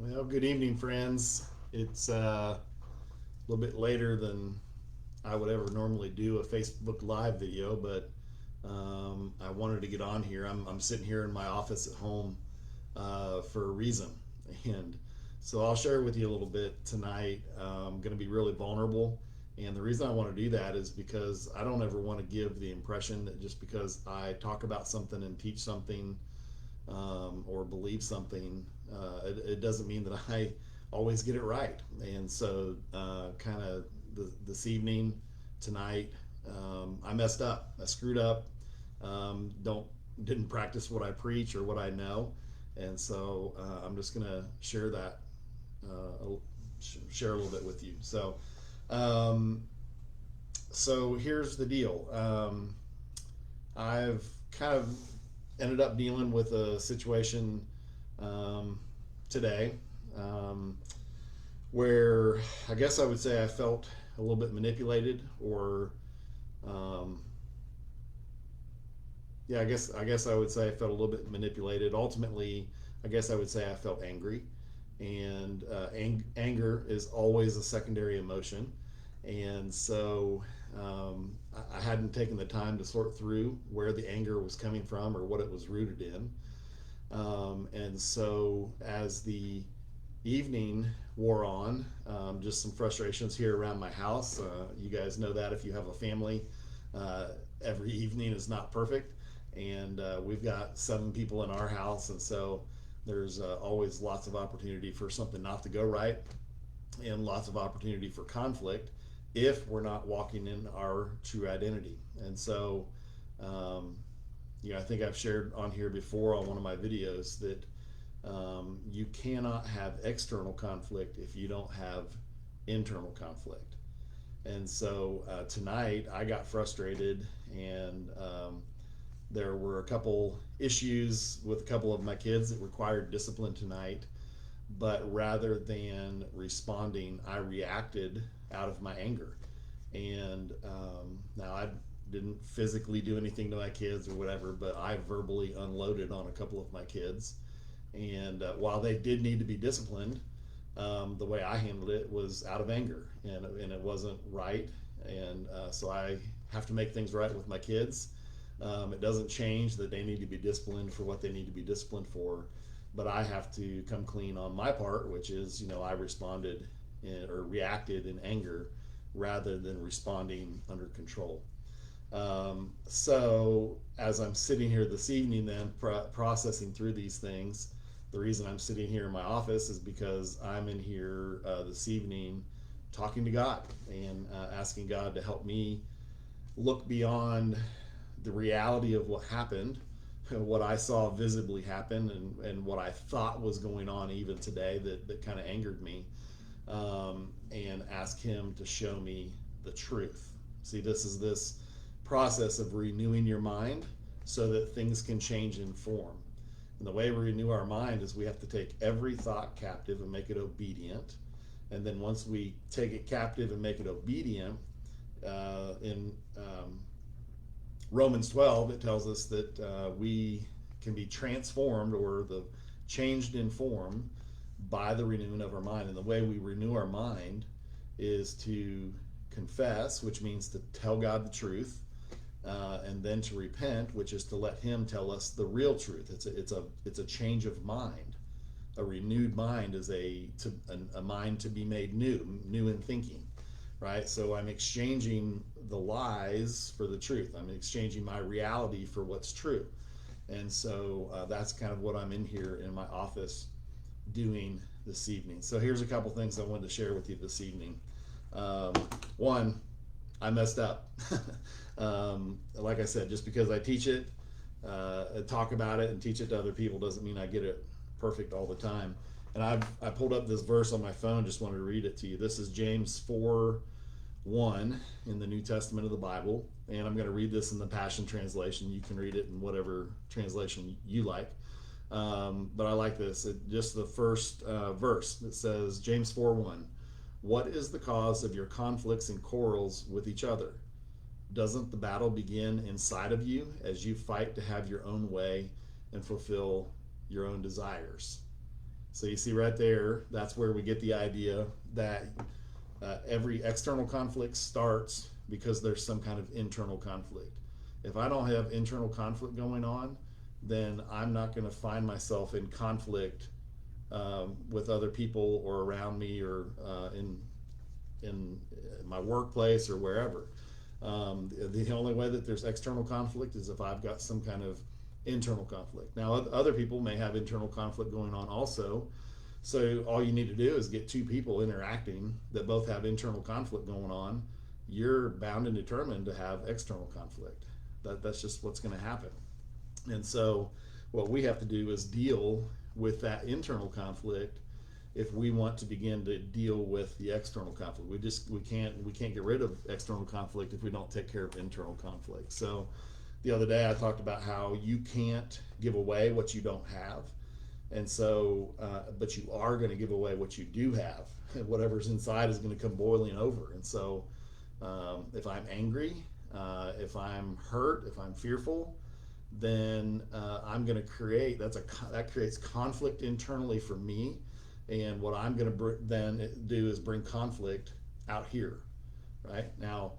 Well, good evening, friends. It's a little bit later than I would ever normally do a Facebook Live video, but I wanted to get on here. I'm sitting here in my office at home for a reason. And so I'll share with you a little bit tonight. I'm going to be really vulnerable. And the reason I want to do that is because I don't ever want to give the impression that just because I talk about something and teach something or believe something, it doesn't mean that I always get it right. And so, kind of this evening, tonight, I messed up. I screwed up. Don't didn't practice what I preach or what I know, and so I'm just gonna share that, share a little bit with you. Um, so here's the deal. I've kind of ended up dealing with a situation um, today um, where I guess I would say I felt a little bit manipulated, or um, yeah, I guess I would say I felt a little bit manipulated. Ultimately, I guess I would say I felt angry, and anger is always a secondary emotion, and so I hadn't taken the time to sort through where the anger was coming from or what it was rooted in. And so as the evening wore on, just some frustrations here around my house. You guys know that if you have a family, uh, every evening is not perfect. And we've got 7 people in our house. And so there's always lots of opportunity for something not to go right and lots of opportunity for conflict if we're not walking in our true identity. And so, um, I think I've shared on here before on one of my videos that you cannot have external conflict if you don't have internal conflict. And so tonight I got frustrated, and there were a couple issues with a couple of my kids that required discipline tonight. But rather than responding, I reacted out of my anger. And now I didn't physically do anything to my kids or whatever, but I verbally unloaded on a couple of my kids. And while they did need to be disciplined, the way I handled it was out of anger, and it wasn't right. And so I have to make things right with my kids. It doesn't change that they need to be disciplined for what they need to be disciplined for, but I have to come clean on my part, which is, I responded or reacted in anger rather than responding under control. So as I'm sitting here this evening, then processing through these things, the reason I'm sitting here in my office is because I'm in here this evening talking to God and asking God to help me look beyond the reality of what happened, what I saw visibly happen, and what I thought was going on even today that kind of angered me, and ask Him to show me the truth. See, this is this process of renewing your mind so that things can change in form. And the way we renew our mind is we have to take every thought captive and make it obedient. And then once we take it captive and make it obedient, in Romans 12, it tells us that we can be transformed, or the changed in form, by the renewing of our mind. And the way we renew our mind is to confess, which means to tell God the truth, and then to repent, which is to let Him tell us the real truth. It's a change of mind. A renewed mind is a mind to be made new in thinking, right? So I'm exchanging the lies for the truth. I'm exchanging my reality for what's true. And so that's kind of what I'm in here in my office doing this evening. So here's a couple things I wanted to share with you this evening. One, I messed up. Like I said, just because I teach it, talk about it, and teach it to other people doesn't mean I get it perfect all the time. And I pulled up this verse on my phone, just wanted to read it to you. This is James 4:1 in the New Testament of the Bible. And I'm going to read this in the Passion Translation. You can read it in whatever translation you like. But I like this. Just the first verse. It says, James 4:1. What is the cause of your conflicts and quarrels with each other? Doesn't the battle begin inside of you as you fight to have your own way and fulfill your own desires? So you see right there, that's where we get the idea that every external conflict starts because there's some kind of internal conflict. If I don't have internal conflict going on, then I'm not going to find myself in conflict with other people or around me or in my workplace or wherever. The only way that there's external conflict is if I've got some kind of internal conflict. Now, other people may have internal conflict going on also. So all you need to do is get two people interacting that both have internal conflict going on. You're bound and determined to have external conflict. That's just what's going to happen. And so what we have to do is deal with that internal conflict if we want to begin to deal with the external conflict. We can't get rid of external conflict if we don't take care of internal conflict. So the other day I talked about how you can't give away what you don't have. And so, but you are going to give away what you do have. And whatever's inside is going to come boiling over. And so, if I'm angry, if I'm hurt, if I'm fearful, then I'm going to create. That creates conflict internally for me. And what I'm going to then do is bring conflict out here, right? Now,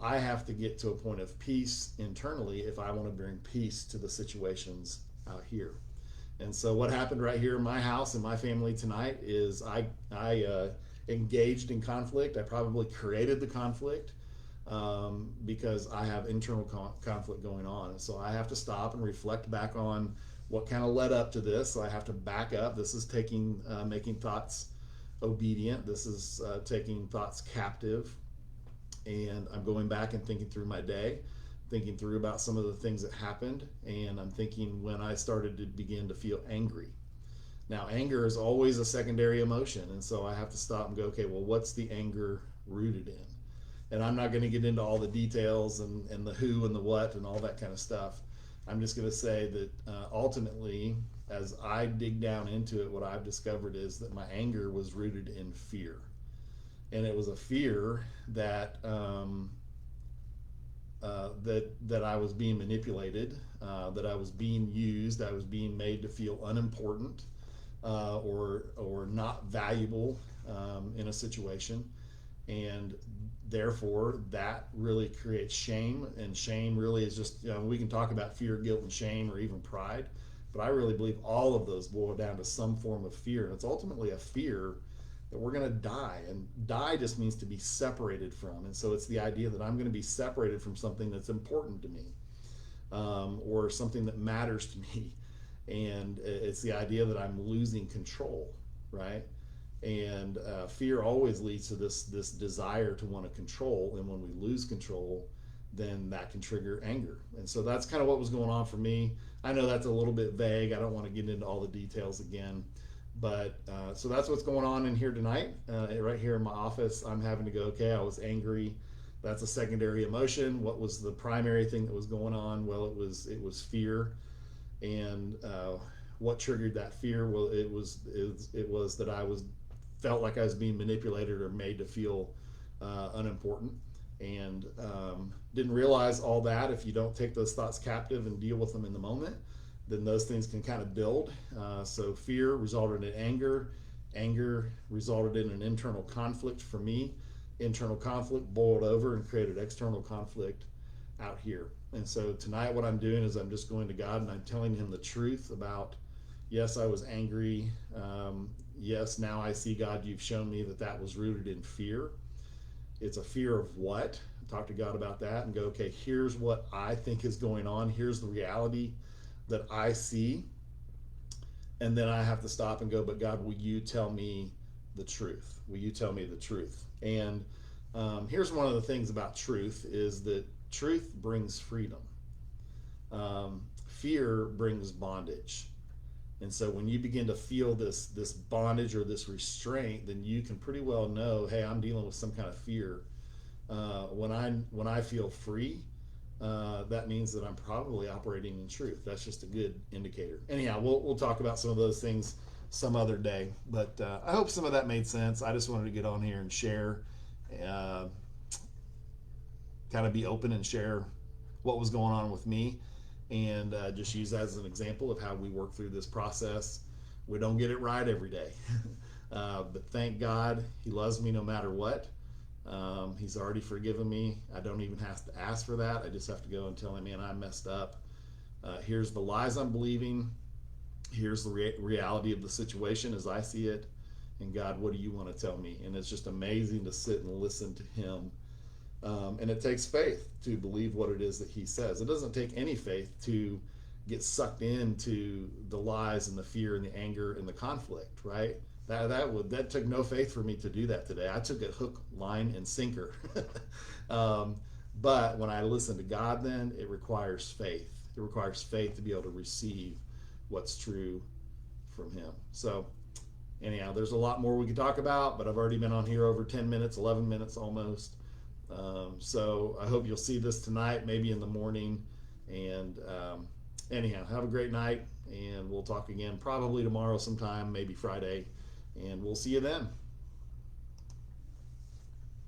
I have to get to a point of peace internally if I want to bring peace to the situations out here. And so what happened right here in my house and my family tonight is I engaged in conflict. I probably created the conflict because I have internal conflict going on. And so I have to stop and reflect back on what kind of led up to this. So I have to back up. This is making thoughts obedient. This is taking thoughts captive. And I'm going back and thinking through my day, thinking through about some of the things that happened, and I'm thinking when I started to begin to feel angry. Now, anger is always a secondary emotion, and so I have to stop and go, okay, well, what's the anger rooted in? And I'm not going to get into all the details and the who and the what and all that kind of stuff. I'm just going to say that ultimately, as I dig down into it, what I've discovered is that my anger was rooted in fear. And it was a fear that that I was being manipulated, that I was being used, I was being made to feel unimportant or not valuable in a situation, and therefore that really creates shame. And shame really is just, we can talk about fear, guilt, and shame, or even pride, but I really believe all of those boil down to some form of fear, and it's ultimately a fear that we're going to die, and die just means to be separated from. And so it's the idea that I'm going to be separated from something that's important to me, or something that matters to me, and it's the idea that I'm losing control, right? And fear always leads to this desire to want to control, and when we lose control, then that can trigger anger. And so that's kind of what was going on for me. I know that's a little bit vague. I don't want to get into all the details again. But so that's what's going on in here tonight. Right here in my office, I'm having to go, okay, I was angry. That's a secondary emotion. What was the primary thing that was going on? Well, it was fear. And what triggered that fear? Well, it was that I felt like I was being manipulated or made to feel unimportant, and didn't realize all that. If you don't take those thoughts captive and deal with them in the moment, then those things can kind of build. So fear resulted in anger. Anger resulted in an internal conflict for me. Internal conflict boiled over and created external conflict out here. And so tonight what I'm doing is I'm just going to God and I'm telling him the truth about, yes, I was angry. Yes, now I see, God, you've shown me that was rooted in fear. It's a fear of what? Talk to God about that and go, okay, here's what I think is going on. Here's the reality that I see. And then I have to stop and go, but God, will you tell me the truth? Will you tell me the truth? And here's one of the things about truth is that truth brings freedom. Fear brings bondage. And so when you begin to feel this bondage or this restraint, then you can pretty well know, hey, I'm dealing with some kind of fear. When I feel free, that means that I'm probably operating in truth. That's just a good indicator. Anyhow, we'll talk about some of those things some other day. But I hope some of that made sense. I just wanted to get on here and share, kind of be open and share what was going on with me, and just use that as an example of how we work through this process We don't get it right every day. But thank God he loves me no matter what. He's already forgiven me. I don't even have to ask for that. I just have to go and tell him, man, I messed up. Here's the lies I'm believing. Here's the reality of the situation as I see it. And God, what do you want to tell me? And it's just amazing to sit and listen to him. And it takes faith to believe what it is that he says. It doesn't take any faith to get sucked into the lies and the fear and the anger and the conflict, right? That took no faith for me to do that today. I took it hook, line, and sinker. But when I listen to God, then it requires faith. It requires faith to be able to receive what's true from him. So anyhow, there's a lot more we could talk about, but I've already been on here over 10 minutes, 11 minutes almost. So I hope you'll see this tonight, maybe in the morning. And anyhow, have a great night, and we'll talk again probably tomorrow sometime, maybe Friday, and we'll see you then.